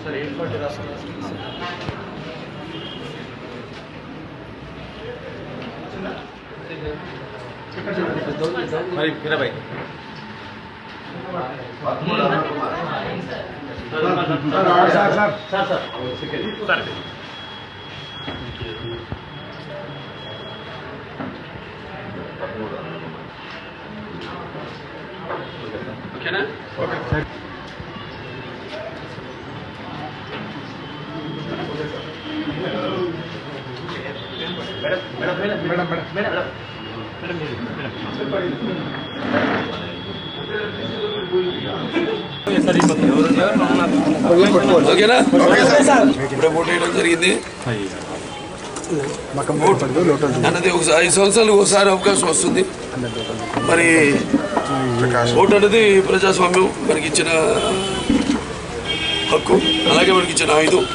సరే ఏర్పాటు రాష్ట్రం మరి మీరాబాయ్ ఓకేనా ఓకే ఓకేనా ఇప్పుడే ఓటు వేయడం జరిగింది అన్నది ఒకసారి 5 సంవత్సరాలకు ఒకసారి అవకాశం వస్తుంది. మరి ఓటు అనేది ప్రజాస్వామ్యం మనకి ఇచ్చిన హక్కు, అలాగే మనకి ఇచ్చిన ఆయుధం.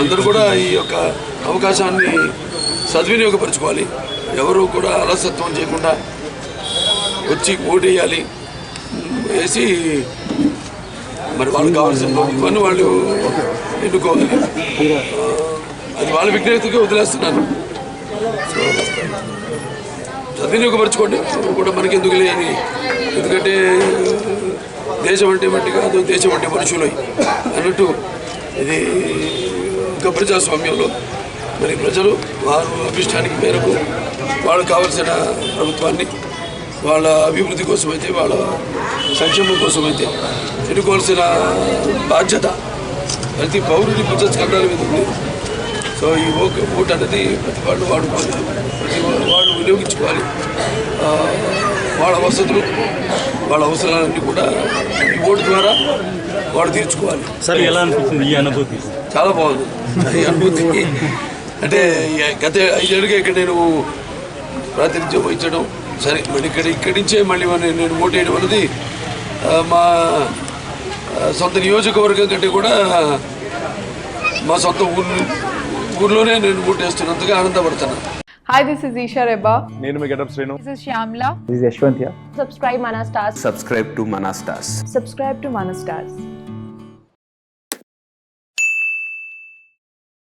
అందరూ కూడా ఈ యొక్క అవకాశాన్ని సద్వినియోగపరచుకోవాలి. ఎవరు కూడా అలసత్వం చేయకుండా వచ్చి ఓటు వేయాలి. వేసి మరి వాళ్ళకి కావాల్సిన ఇవన్నీ వాళ్ళు ఎన్నుకోవాలి. అది వాళ్ళ విజ్ఞతకి వదిలేస్తున్నాను. సో సద్వినియోగపరచుకోండి కూడా మనకి ఎందుకు లేని. ఎందుకంటే దేశం అంటే మట్టి కాదు, దేశం అంటే మనుషులు అన్నట్టు ఇది ఇంకా ప్రజాస్వామ్యంలో మరి ప్రజలు వారు అభిష్టానికి మేరకు వాళ్ళకు కావాల్సిన ప్రభుత్వాన్ని వాళ్ళ అభివృద్ధి కోసమైతే, వాళ్ళ సంక్షేమం కోసమైతే ఎన్నుకోవాల్సిన బాధ్యత ప్రతి పౌరుడి ప్రజాస్కంధాల మీద ఉంది. సో ఈ ఓటు అనేది ప్రతి వాళ్ళు వాడుకోవాలి, ప్రతి వాళ్ళు వినియోగించుకోవాలి. వాళ్ళ వసతులు, వాళ్ళ అవసరాలన్నీ కూడా ఈ ఓటు ద్వారా వాళ్ళు తీర్చుకోవాలి. సరే, ఎలా అనిపిస్తుంది ఈ అనుభూతి? చాలా బాగుంది ఈ అనుభూతి. అంటే గత 5 ఏళ్ళుగా ఇక్కడ నేను ప్రాతినిధ్యం వహించడం, సరే మళ్ళీ ఇక్కడి నుంచే మళ్ళీ నేను ఓటు వేయడం అనేది మా సొంత నియోజకవర్గం కంటే కూడా మా సొంత ఊర్లోనే నేను ఓటు వేస్తున్నందుకు ఆనందపడుతున్నాను. Hi, this is Isha Reba. నేను మీ getup Srinu. This is Shyamla. This is Yashwant here. Subscribe Mana Stars. Subscribe to Mana Stars. Subscribe to Mana Stars.